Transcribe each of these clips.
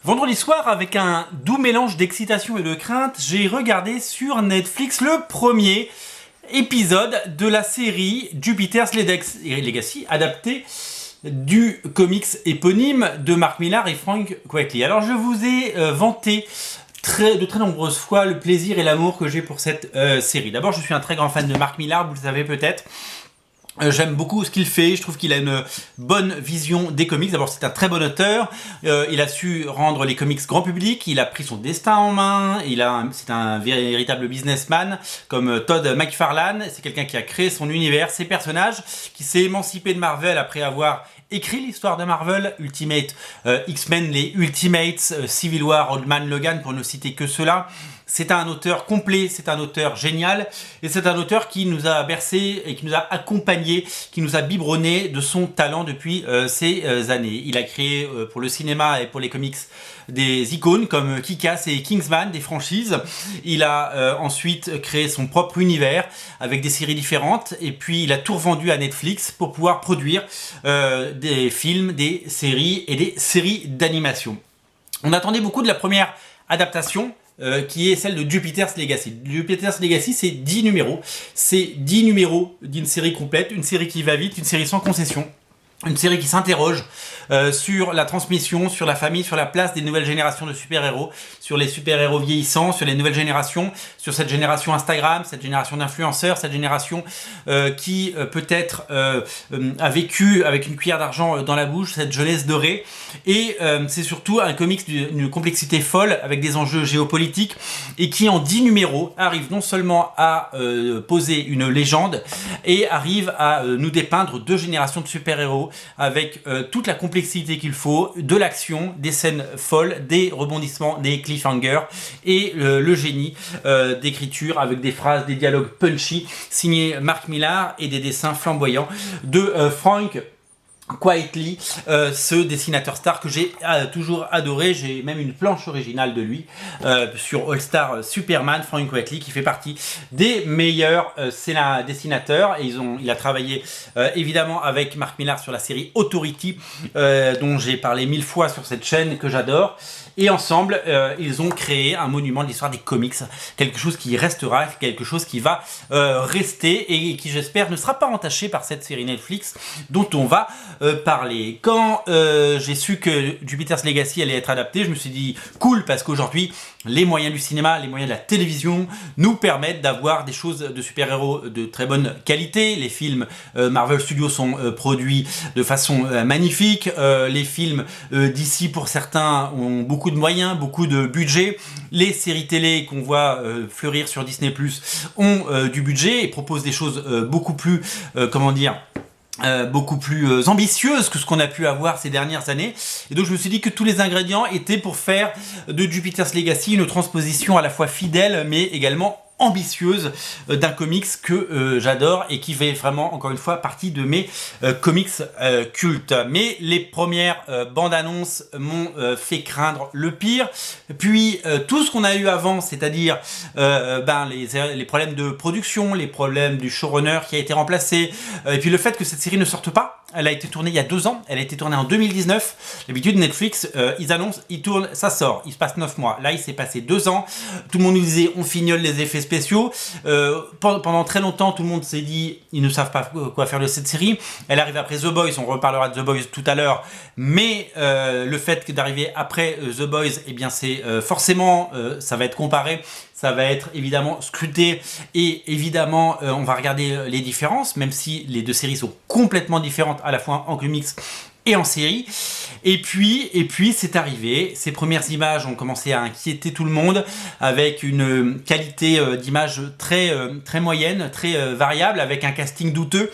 Vendredi soir, avec un doux mélange d'excitation et de crainte, j'ai regardé sur Netflix le premier épisode de la série Jupiter's Legacy, adapté du comics éponyme de Mark Millar et Frank Quitely. Alors je vous ai vanté de très nombreuses fois le plaisir et l'amour que j'ai pour cette série. D'abord, je suis un très grand fan de Mark Millar, vous le savez peut-être. J'aime beaucoup ce qu'il fait, je trouve qu'il a une bonne vision des comics. D'abord, c'est un très bon auteur, il a su rendre les comics grand public, il a pris son destin en main, c'est un véritable businessman comme Todd McFarlane. C'est quelqu'un qui a créé son univers, ses personnages, qui s'est émancipé de Marvel après avoir écrit l'histoire de Marvel, Ultimate, X-Men, les Ultimates, Civil War, Old Man Logan, pour ne citer que cela. C'est un auteur complet, c'est un auteur génial, et c'est un auteur qui nous a bercé et qui nous a accompagnés, qui nous a biberonné de son talent depuis ces années. Il a créé pour le cinéma et pour les comics des icônes comme Kick-Ass et Kingsman, des franchises. Il a ensuite créé son propre univers avec des séries différentes, et puis il a tout revendu à Netflix pour pouvoir produire des films, des séries et des séries d'animation. On attendait beaucoup de la première adaptation, qui est celle de Jupiter's Legacy. Jupiter's Legacy, c'est 10 numéros. C'est 10 numéros d'une série complète, une série qui va vite, une série sans concession. Une série qui s'interroge sur la transmission, sur la famille, sur la place des nouvelles générations de super-héros, sur les super-héros vieillissants, sur les nouvelles générations, sur cette génération Instagram, cette génération d'influenceurs, cette génération qui peut-être a vécu avec une cuillère d'argent dans la bouche, cette jeunesse dorée. Et c'est surtout un comics d'une complexité folle, avec des enjeux géopolitiques, et qui en 10 numéros arrive non seulement à poser une légende, et arrive à nous dépeindre deux générations de super-héros, avec toute la complexité qu'il faut, de l'action, des scènes folles, des rebondissements, des cliffhangers, et le génie d'écriture avec des phrases, des dialogues punchy, signés Mark Millar, et des dessins flamboyants de Frank Quitely, ce dessinateur star que j'ai toujours adoré. J'ai même une planche originale de lui sur All Star Superman. Frank Quitely, qui fait partie des meilleurs dessinateurs, et il a travaillé évidemment avec Mark Millar sur la série Authority, dont j'ai parlé 1000 fois sur cette chaîne, que j'adore. Et ensemble, ils ont créé un monument de l'histoire des comics, quelque chose qui restera, quelque chose qui va rester, et qui, j'espère, ne sera pas entaché par cette série Netflix dont on va parler. Quand j'ai su que Jupiter's Legacy allait être adapté, je me suis dit cool, parce qu'aujourd'hui les moyens du cinéma, les moyens de la télévision nous permettent d'avoir des choses de super-héros de très bonne qualité. Les films Marvel Studios sont produits de façon magnifique. Les films DC, pour certains, ont beaucoup de moyens, beaucoup de budget. Les séries télé qu'on voit fleurir sur Disney+, ont du budget et proposent des choses beaucoup plus, beaucoup plus ambitieuse que ce qu'on a pu avoir ces dernières années. Et donc je me suis dit que tous les ingrédients étaient pour faire de Jupiter's Legacy une transposition à la fois fidèle mais également ambitieuse d'un comics que j'adore, et qui fait vraiment, encore une fois, partie de mes comics cultes. Mais les premières bandes annonces m'ont fait craindre le pire. Puis tout ce qu'on a eu avant, c'est-à-dire les problèmes de production, les problèmes du showrunner qui a été remplacé, et puis le fait que cette série ne sorte pas. Elle a été tournée il y a 2 ans, elle a été tournée en 2019. D'habitude, Netflix, ils annoncent, ils tournent, ça sort, il se passe 9 mois. Là, il s'est passé 2 ans. Tout le monde nous disait, on fignole les effets spéciaux. Pendant très longtemps, tout le monde s'est dit, ils ne savent pas quoi faire de cette série. Elle arrive après The Boys, on reparlera de The Boys tout à l'heure. Mais le fait d'arriver après The Boys, eh bien, c'est forcément, ça va être comparé. Ça va être évidemment scruté, et évidemment on va regarder les différences, même si les deux séries sont complètement différentes à la fois en comics et en série. Et puis c'est arrivé, ces premières images ont commencé à inquiéter tout le monde, avec une qualité d'image très moyenne, très variable, avec un casting douteux,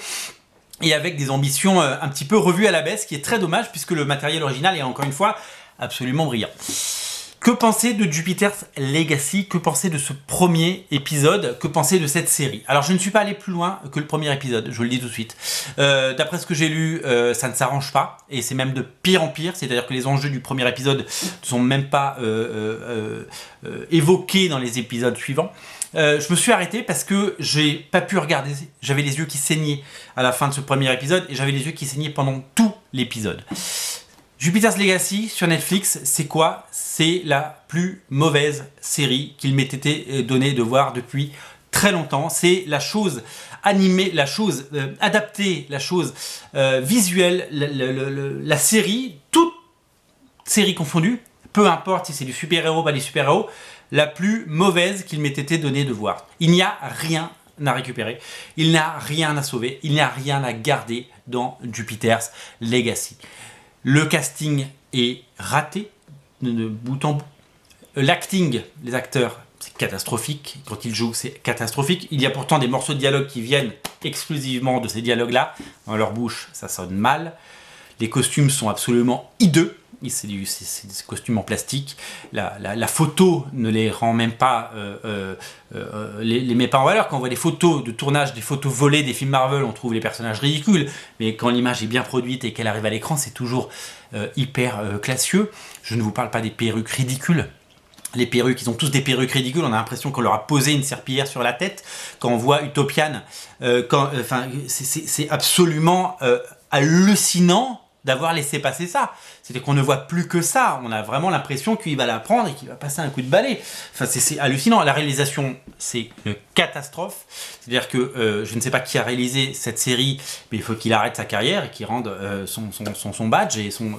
et avec des ambitions un petit peu revues à la baisse, ce qui est très dommage puisque le matériel original est, encore une fois, absolument brillant. Que penser de Jupiter's Legacy? Que penser de ce premier épisode? Que penser de cette série? Alors, je ne suis pas allé plus loin que le premier épisode, je vous le dis tout de suite. D'après ce que j'ai lu, ça ne s'arrange pas, et c'est même de pire en pire, c'est-à-dire que les enjeux du premier épisode ne sont même pas évoqués dans les épisodes suivants. Je me suis arrêté parce que j'ai pas pu regarder, j'avais les yeux qui saignaient à la fin de ce premier épisode, et j'avais les yeux qui saignaient pendant tout l'épisode. Jupiter's Legacy sur Netflix, c'est quoi? C'est la plus mauvaise série qu'il m'ait été donné de voir depuis très longtemps. C'est la chose animée, la chose adaptée, la chose visuelle, la série, toute série confondue, peu importe si c'est du super-héros, pas des super-héros, la plus mauvaise qu'il m'ait été donné de voir. Il n'y a rien à récupérer, il n'y a rien à sauver, il n'y a rien à garder dans Jupiter's Legacy. Le casting est raté de bout en bout. L'acting, les acteurs, c'est catastrophique. Quand ils jouent, c'est catastrophique. Il y a pourtant des morceaux de dialogue qui viennent exclusivement de ces dialogues-là. Dans leur bouche, ça sonne mal. Les costumes sont absolument hideux. C'est des costumes en plastique. La photo ne les rend même pas, les met pas en valeur. Quand on voit des photos de tournage, des photos volées des films Marvel, on trouve les personnages ridicules. Mais quand l'image est bien produite et qu'elle arrive à l'écran, c'est toujours hyper classieux. Je ne vous parle pas des perruques ridicules. Les perruques, ils ont tous des perruques ridicules. On a l'impression qu'on leur a posé une serpillière sur la tête. Quand on voit Utopian, c'est absolument hallucinant d'avoir laissé passer ça. C'est-à-dire qu'on ne voit plus que ça. On a vraiment l'impression qu'il va la prendre et qu'il va passer un coup de balai. Enfin, c'est hallucinant. La réalisation, c'est une catastrophe. C'est-à-dire que je ne sais pas qui a réalisé cette série, mais il faut qu'il arrête sa carrière et qu'il rende son badge et son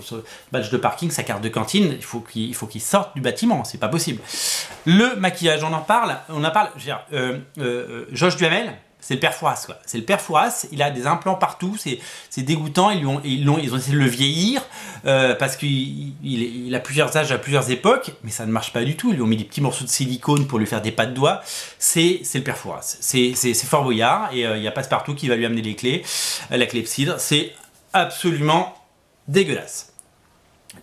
badge de parking, sa carte de cantine. Il faut qu'il sorte du bâtiment. C'est pas possible. Le maquillage, on en parle. Je veux dire, Josh Duhamel, c'est le père Fouras, quoi. C'est le père Fouras, il a des implants partout, c'est dégoûtant, ils ont essayé de le vieillir, parce qu'il a plusieurs âges à plusieurs époques, mais ça ne marche pas du tout. Ils lui ont mis des petits morceaux de silicone pour lui faire des pas de doigts. C'est le père Fouras. C'est Fort Boyard, et il y a Passepartout qui va lui amener les clés, la clepsydre. C'est absolument dégueulasse.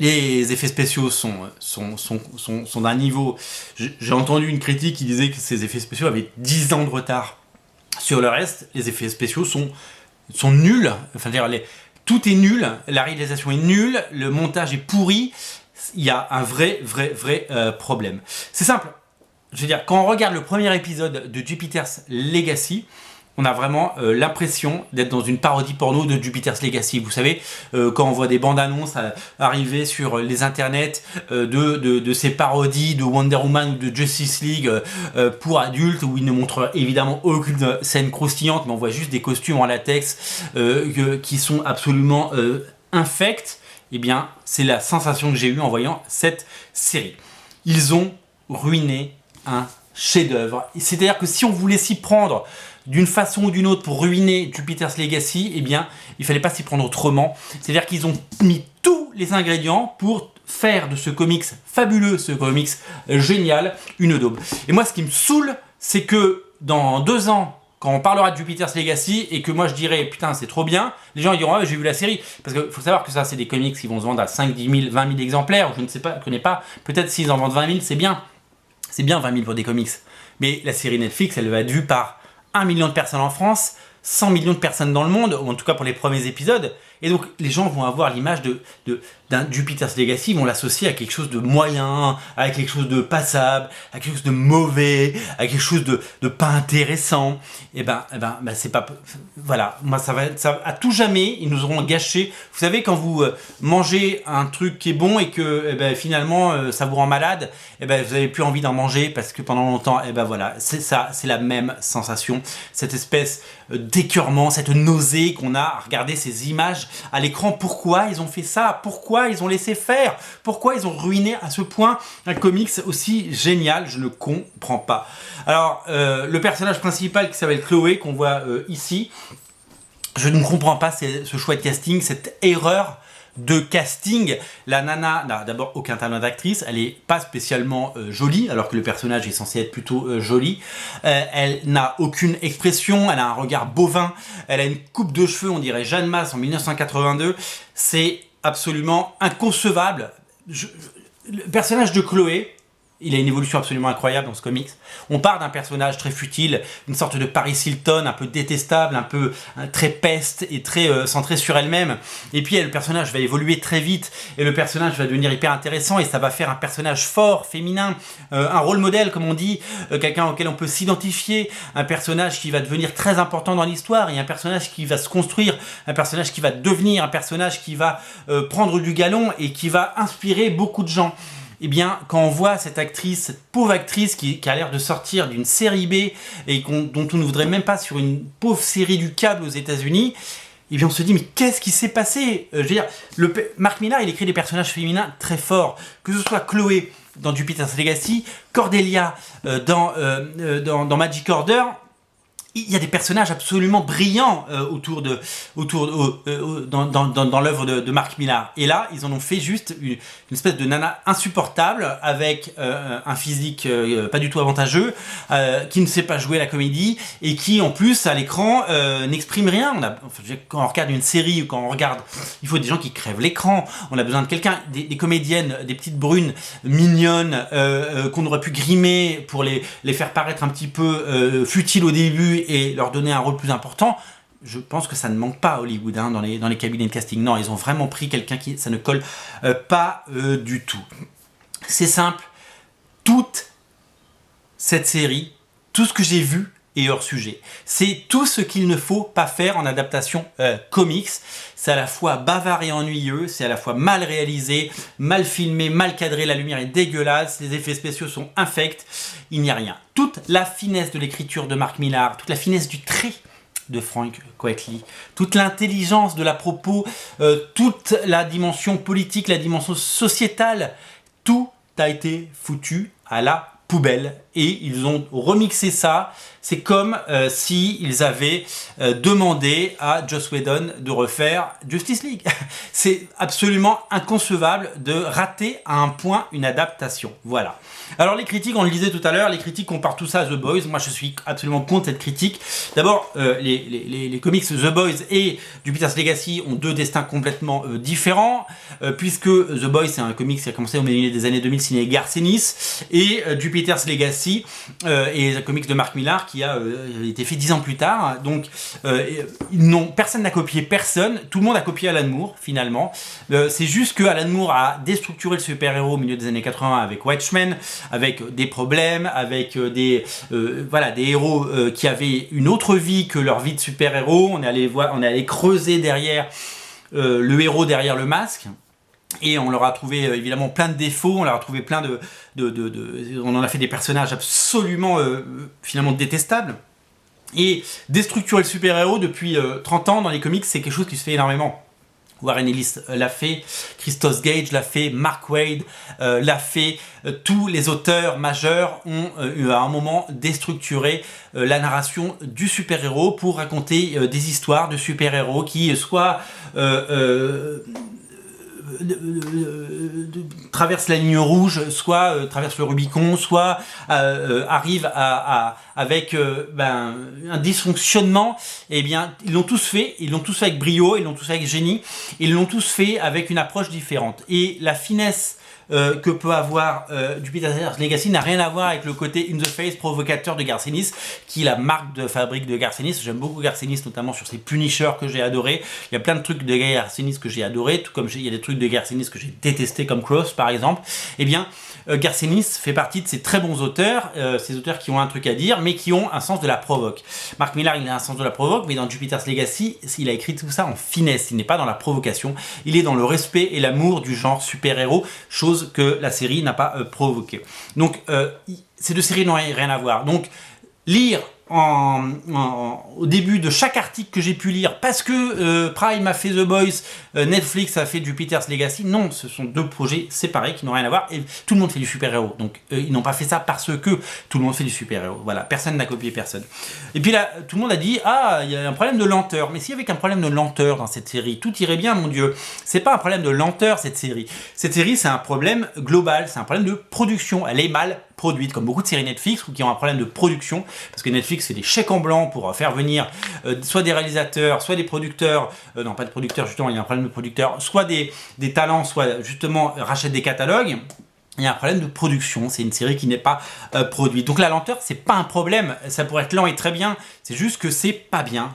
Les effets spéciaux sont d'un niveau... J'ai entendu une critique qui disait que ces effets spéciaux avaient 10 ans de retard sur le reste. Les effets spéciaux sont nuls. Enfin, tout est nul. La réalisation est nulle. Le montage est pourri. Il y a un vrai problème. C'est simple. Je veux dire, quand on regarde le premier épisode de Jupiter's Legacy, on a vraiment l'impression d'être dans une parodie porno de Jupiter's Legacy. Vous savez, quand on voit des bandes annonces arriver sur les internets de ces parodies de Wonder Woman ou de Justice League pour adultes, où ils ne montrent évidemment aucune scène croustillante, mais on voit juste des costumes en latex qui sont absolument infects, eh bien, c'est la sensation que j'ai eue en voyant cette série. Ils ont ruiné un chef-d'œuvre. C'est-à-dire que si on voulait s'y prendre d'une façon ou d'une autre pour ruiner Jupiter's Legacy, eh bien, il fallait pas s'y prendre autrement. C'est-à-dire qu'ils ont mis tous les ingrédients pour faire de ce comics fabuleux, ce comics génial, une daube. Et moi, ce qui me saoule, c'est que dans 2 ans, quand on parlera de Jupiter's Legacy et que moi je dirais putain c'est trop bien, les gens ils diront ah j'ai vu la série. Parce qu'il faut savoir que ça c'est des comics qui vont se vendre à 5, 10 000, 20 000 exemplaires, je ne sais pas, je connais pas, peut-être s'ils en vendent 20 000 c'est bien. C'est bien 20 000 pour des comics. Mais la série Netflix elle va être vue par 1 million de personnes en France, 100 millions de personnes dans le monde, ou en tout cas pour les premiers épisodes. Et donc les gens vont avoir l'image d'un Jupiter's Legacy, ils vont l'associer à quelque chose de moyen, à quelque chose de passable, à quelque chose de mauvais, à quelque chose de pas intéressant. Et ben c'est pas... Voilà, moi ça à tout jamais, ils nous auront gâché. Vous savez, quand vous mangez un truc qui est bon et que finalement ça vous rend malade, vous n'avez plus envie d'en manger parce que pendant longtemps, voilà, c'est ça, c'est la même sensation. Cette espèce d'écœurement, cette nausée qu'on a à regarder ces images à l'écran. Pourquoi ils ont fait ça? Pourquoi ils ont laissé faire? Pourquoi ils ont ruiné à ce point un comics aussi génial? Je ne comprends pas. Alors, le personnage principal qui s'appelle Chloé, qu'on voit ici, je ne comprends pas ce choix de casting, cette erreur de casting. La nana n'a d'abord aucun talent d'actrice, elle n'est pas spécialement jolie, alors que le personnage est censé être plutôt joli. Elle n'a aucune expression, elle a un regard bovin, elle a une coupe de cheveux, on dirait Jeanne Masse en 1982. C'est absolument inconcevable. Le personnage de Chloé, il a une évolution absolument incroyable dans ce comics. On part d'un personnage très futile, une sorte de Paris Hilton, un peu détestable, un peu très peste et très centré sur elle-même. Et puis le personnage va évoluer très vite et le personnage va devenir hyper intéressant et ça va faire un personnage fort, féminin, un rôle modèle comme on dit, quelqu'un auquel on peut s'identifier, un personnage qui va devenir très important dans l'histoire et un personnage qui va se construire, un personnage qui va devenir, un personnage qui va prendre du galon et qui va inspirer beaucoup de gens. Eh bien, quand on voit cette actrice, cette pauvre actrice qui a l'air de sortir d'une série B et dont on ne voudrait même pas sur une pauvre série du câble aux États-Unis, eh bien on se dit mais qu'est-ce qui s'est passé? Je veux dire, Mark Millar il écrit des personnages féminins très forts, que ce soit Chloé dans Jupiter's Legacy, Cordelia dans Magic Order. Il y a des personnages absolument brillants dans l'œuvre de Mark Millar. Et là, ils en ont fait juste une espèce de nana insupportable avec un physique pas du tout avantageux, qui ne sait pas jouer la comédie et qui, en plus, à l'écran, n'exprime rien. Quand on regarde une série ou quand on regarde, il faut des gens qui crèvent l'écran. On a besoin de quelqu'un, des comédiennes, des petites brunes mignonnes qu'on aurait pu grimer pour les faire paraître un petit peu futiles au début et leur donner un rôle plus important. Je pense que ça ne manque pas à Hollywood dans les cabinets de casting. Non, ils ont vraiment pris quelqu'un qui ça ne colle pas du tout. C'est simple, toute cette série, tout ce que j'ai vu est hors sujet. C'est tout ce qu'il ne faut pas faire en adaptation comics. C'est à la fois bavard et ennuyeux, c'est à la fois mal réalisé, mal filmé, mal cadré, la lumière est dégueulasse, les effets spéciaux sont infects, il n'y a rien. Toute la finesse de l'écriture de Mark Millar, toute la finesse du trait de Frank Quitely, toute l'intelligence de la propos, toute la dimension politique, la dimension sociétale, tout a été foutu à la poubelle et ils ont remixé ça. C'est comme s'ils avaient demandé à Joss Whedon de refaire Justice League. C'est absolument inconcevable de rater à un point une adaptation. Voilà. Alors les critiques, on le disait tout à l'heure, les critiques comparent tout ça à The Boys. Moi je suis absolument contre cette critique. D'abord, les comics The Boys et Jupiter's Legacy ont deux destins complètement différents, puisque The Boys c'est un comics qui a commencé au milieu des années 2000 signé Garth Ennis, et Jupiter's Legacy est un comics de Mark Millar qui a été fait 10 ans plus tard. Donc personne n'a copié personne, tout le monde a copié Alan Moore finalement. C'est juste que Alan Moore a déstructuré le super-héros au milieu des années 80 avec Watchmen, avec des problèmes, avec des héros qui avaient une autre vie que leur vie de super-héros. On est allé creuser derrière le héros derrière le masque. Et on leur a trouvé évidemment plein de défauts, on leur a trouvé plein on en a fait des personnages absolument finalement détestables. Et déstructurer le super-héros depuis 30 ans dans les comics, c'est quelque chose qui se fait énormément. Warren Ellis l'a fait, Christos Gage l'a fait, Mark Waid l'a fait. Tous les auteurs majeurs ont à un moment déstructuré la narration du super-héros pour raconter des histoires de super-héros qui soit traverse la ligne rouge, soit traverse le Rubicon, soit arrive avec un dysfonctionnement. Eh bien, ils l'ont tous fait avec brio, ils l'ont tous fait avec génie, ils l'ont tous fait avec une approche différente. Et la finesse que peut avoir Jupiter's Legacy n'a rien à voir avec le côté in the face provocateur de Garth Ennis, qui est la marque de fabrique de Garth Ennis. J'aime beaucoup Garth Ennis, notamment sur ses Punishers que j'ai adoré. Il y a plein de trucs de Garth Ennis que j'ai adoré, tout comme il y a des trucs de Garth Ennis que j'ai détesté, comme Cross par exemple. Eh bien, Garth Ennis fait partie de ces très bons auteurs, ces auteurs qui ont un truc à dire, mais qui ont un sens de la provoque. Mark Millar, il a un sens de la provoque, mais dans Jupiter's Legacy, il a écrit tout ça en finesse. Il n'est pas dans la provocation, il est dans le respect et l'amour du genre super-héros, chose que la série n'a pas provoqué. Donc, ces deux séries n'ont rien à voir. Donc, lire au début de chaque article que j'ai pu lire, parce que Prime a fait The Boys, Netflix a fait Jupiter's Legacy, non, ce sont deux projets séparés qui n'ont rien à voir, et tout le monde fait du super-héros, donc ils n'ont pas fait ça parce que tout le monde fait du super-héros, voilà, personne n'a copié personne. Et puis là, tout le monde a dit, ah, il y a un problème de lenteur, mais s'il y avait qu'un problème de lenteur dans cette série, tout irait bien, mon Dieu. C'est pas un problème de lenteur, cette série, c'est un problème global, c'est un problème de production, elle est mal produite, comme beaucoup de séries Netflix ou qui ont un problème de production, parce que Netflix fait des chèques en blanc pour faire venir soit des réalisateurs, soit des producteurs, non pas de producteurs justement, il y a un problème de producteurs, soit des talents, soit justement rachètent des catalogues. il y a un problème de production, c'est une série qui n'est pas produite. Donc la lenteur, c'est pas un problème, ça pourrait être lent et très bien, c'est juste que c'est pas bien,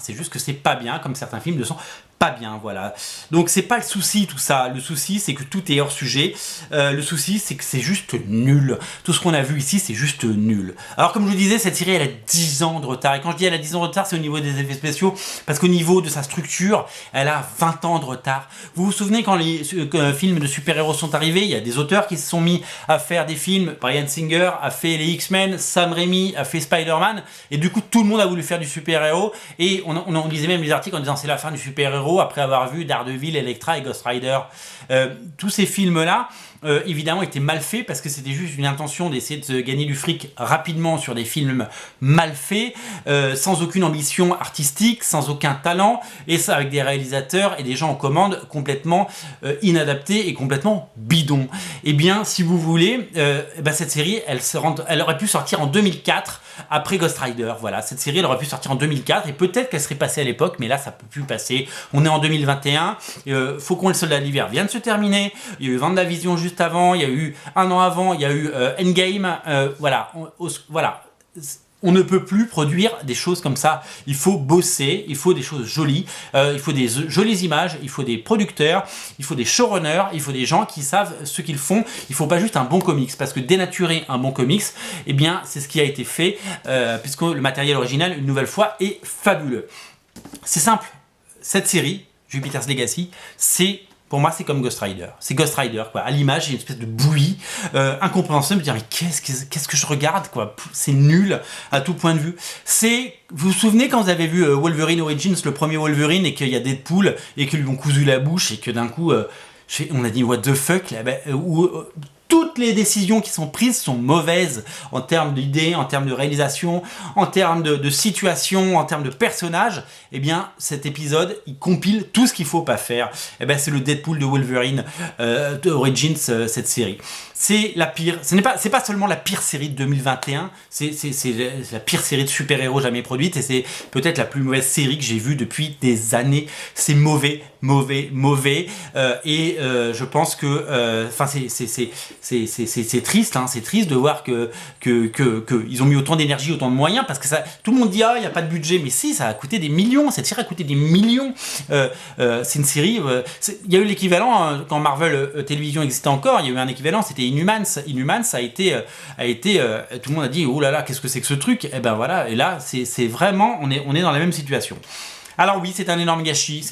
comme certains films ne sont pas bien, voilà. Donc c'est pas le souci tout ça, le souci c'est que tout est hors sujet, le souci c'est que c'est juste nul. Tout ce qu'on a vu ici c'est juste nul. Alors comme je vous disais, cette série elle a 10 ans de retard, et quand je dis elle a 10 ans de retard, c'est au niveau des effets spéciaux, parce qu'au niveau de sa structure, elle a 20 ans de retard. Vous vous souvenez quand les films de super-héros sont arrivés, il y a des auteurs qui se sont mis à faire des films, Bryan Singer a fait les X-Men, Sam Raimi a fait Spider-Man, et du coup tout le monde a voulu faire du super-héros, et on lisait même les articles en disant c'est la fin du super-héros, après avoir vu Daredevil, Elektra et Ghost Rider. Tous ces films-là, évidemment, étaient mal faits parce que c'était juste une intention d'essayer de gagner du fric rapidement sur des films mal faits, sans aucune ambition artistique, sans aucun talent, et ça avec des réalisateurs et des gens en commande complètement inadaptés et complètement bidons. Eh bien, si vous voulez, cette série, elle aurait pu sortir en 2004, après Ghost Rider. Voilà, cette série, elle aurait pu sortir en 2004, et peut-être qu'elle serait passée à l'époque, mais là, ça peut plus passer. On est en 2021, Faucon et le Soldat de l'Hiver vient de se terminer, il y a eu WandaVision juste avant, il y a eu un an avant, il y a eu Endgame, voilà, on ne peut plus produire des choses comme ça. Il faut bosser, il faut des choses jolies, il faut des jolies images, il faut des producteurs, il faut des showrunners, il faut des gens qui savent ce qu'ils font. Il ne faut pas juste un bon comics, parce que dénaturer un bon comics, eh bien, c'est ce qui a été fait, puisque le matériel original, une nouvelle fois, est fabuleux. C'est simple, cette série, Jupiter's Legacy, pour moi, c'est comme Ghost Rider. C'est Ghost Rider, quoi. À l'image, il y a une espèce de bouillie incompréhensible. Me dire, mais qu'est-ce que je regarde, quoi. C'est nul à tout point de vue. Vous vous souvenez quand vous avez vu Wolverine Origins, le premier Wolverine, et qu'il y a Deadpool, et qu'ils lui ont cousu la bouche, et que d'un coup, on a dit, what the fuck, là, toutes les décisions qui sont prises sont mauvaises en termes d'idées, en termes de réalisation, en termes de situation, en termes de personnages. Eh bien, cet épisode, il compile tout ce qu'il ne faut pas faire. Eh bien, c'est le Deadpool de Wolverine de Origins, cette série. C'est la pire. C'est pas seulement la pire série de 2021, c'est la pire série de super-héros jamais produite, et c'est peut-être la plus mauvaise série que j'ai vue depuis des années. C'est mauvais, et je pense que, c'est triste, hein, c'est triste de voir que ils ont mis autant d'énergie, autant de moyens, parce que tout le monde dit il y a pas de budget, mais si, ça a coûté des millions, cette série a coûté des millions. C'est une série, il y a eu l'équivalent quand Marvel Télévision existait encore, il y a eu un équivalent, c'était Inhumans. Inhumans a été tout le monde a dit oh là là, qu'est-ce que c'est que ce truc, et ben voilà, et là c'est vraiment, on est dans la même situation. Alors oui, c'est un énorme gâchis,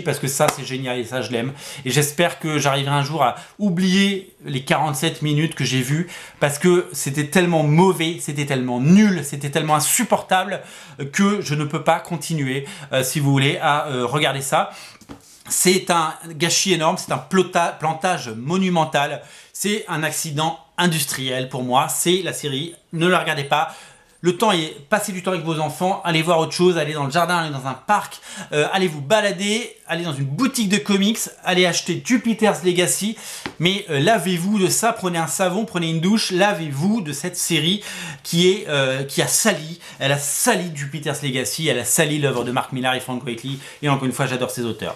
parce que ça c'est génial et ça je l'aime, et j'espère que j'arriverai un jour à oublier les 47 minutes que j'ai vues, parce que c'était tellement mauvais, c'était tellement nul, c'était tellement insupportable que je ne peux pas continuer, si vous voulez, à regarder ça. C'est un gâchis énorme, c'est un plantage monumental, c'est un accident industriel pour moi, c'est la série, ne la regardez pas. Le temps est, passez du temps avec vos enfants, allez voir autre chose, allez dans le jardin, allez dans un parc, allez vous balader, allez dans une boutique de comics, allez acheter Jupiter's Legacy, mais lavez-vous de ça, prenez un savon, prenez une douche, lavez-vous de cette série qui a sali, elle a sali Jupiter's Legacy, elle a sali l'œuvre de Mark Millar et Frank Quitely, et encore une fois j'adore ces auteurs.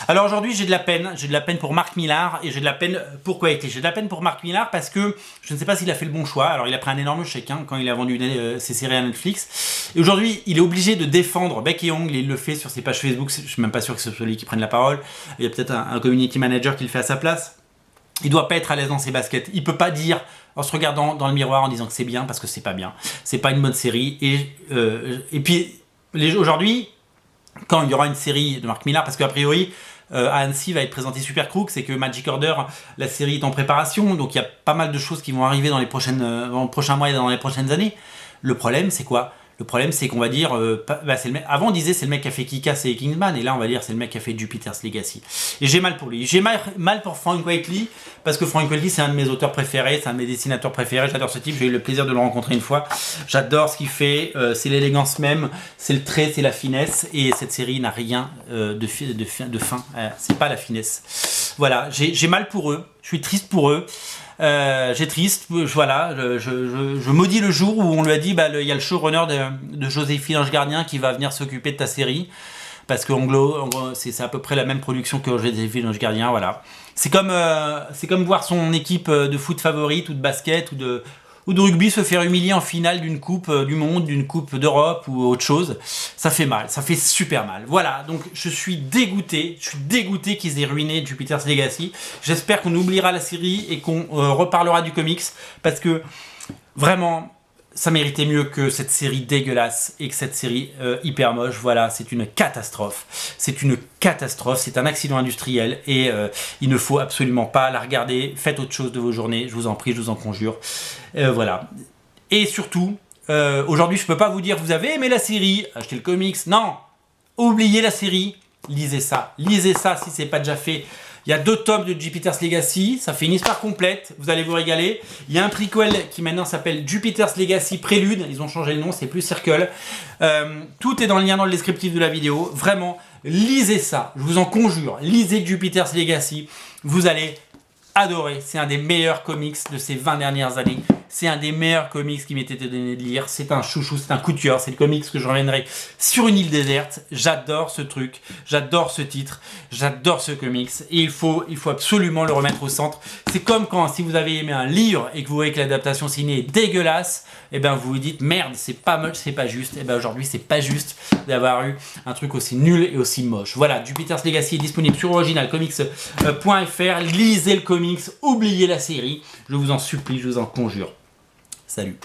Alors aujourd'hui j'ai de la peine pour Mark Millar, et j'ai de la peine pour Quitely. J'ai de la peine pour Mark Millar parce que je ne sais pas s'il a fait le bon choix. Alors il a pris un énorme chèque quand il a vendu ses séries à Netflix, et aujourd'hui il est obligé de défendre bec et ongle, et il le fait sur ses pages Facebook. Je suis même pas sûr que ce soit lui qui prenne la parole, il y a peut-être un community manager qui le fait à sa place. Il doit pas être à l'aise dans ses baskets, il peut pas dire en se regardant dans le miroir en disant que c'est bien, parce que c'est pas bien, c'est pas une bonne série. Et puis aujourd'hui, quand il y aura une série de Mark Millar, parce qu'a priori à Annecy va être présenté Super Crooks, c'est que Magic Order, la série est en préparation, donc il y a pas mal de choses qui vont arriver dans les prochains mois et dans les prochaines années. Le problème c'est quoi ? Le problème c'est qu'on va dire, avant on disait c'est le mec qui a fait Kick-Ass et Kingsman, et là on va dire c'est le mec qui a fait Jupiter's Legacy. Et j'ai mal pour lui, j'ai mal pour Frank Quitely, parce que Frank Quitely c'est un de mes auteurs préférés, c'est un de mes dessinateurs préférés, j'adore ce type, j'ai eu le plaisir de le rencontrer une fois, j'adore ce qu'il fait, c'est l'élégance même, c'est le trait, c'est la finesse, et cette série n'a rien de fin, c'est pas la finesse. Voilà, j'ai mal pour eux, je suis triste pour eux. Je maudis le jour où on lui a dit il y a le showrunner de Joséphine Ange Gardien qui va venir s'occuper de ta série, parce que en gros, c'est à peu près la même production que L'Ange Gardien, voilà. C'est comme voir son équipe de foot favorite, ou de basket, ou de rugby se faire humilier en finale d'une coupe du monde, d'une coupe d'Europe ou autre chose. Ça fait mal, ça fait super mal. Voilà, donc je suis dégoûté qu'ils aient ruiné Jupiter's Legacy. J'espère qu'on oubliera la série et qu'on reparlera du comics, parce que vraiment, ça méritait mieux que cette série dégueulasse et que cette série hyper moche. Voilà, c'est une catastrophe. C'est une catastrophe, c'est un accident industriel et il ne faut absolument pas la regarder. Faites autre chose de vos journées, je vous en prie, je vous en conjure. Voilà. Et surtout, aujourd'hui, je peux pas vous dire vous avez aimé la série, achetez le comics. Non, oubliez la série, lisez ça. Lisez ça si c'est pas déjà fait. Il y a 2 tomes de Jupiter's Legacy, ça fait une histoire complète, vous allez vous régaler. Il y a un prequel qui maintenant s'appelle Jupiter's Legacy Prélude, ils ont changé le nom, c'est plus Circle. Tout est dans le lien dans le descriptif de la vidéo. Vraiment, lisez ça, je vous en conjure. Lisez Jupiter's Legacy, vous allez adorer. C'est un des meilleurs comics de ces 20 dernières années. C'est un des meilleurs comics qui m'était donné de lire. C'est un chouchou, c'est un coup de cœur. C'est le comics que je ramènerai sur une île déserte. J'adore ce truc, j'adore ce titre, j'adore ce comics. Et il faut absolument le remettre au centre. C'est comme quand, si vous avez aimé un livre et que vous voyez que l'adaptation ciné est dégueulasse, et ben vous vous dites merde, c'est pas moche, c'est pas juste. Et ben aujourd'hui, c'est pas juste d'avoir eu un truc aussi nul et aussi moche. Voilà, Jupiter's Legacy est disponible sur originalcomics.fr. Lisez le comics, oubliez la série. Je vous en supplie, je vous en conjure. Salut.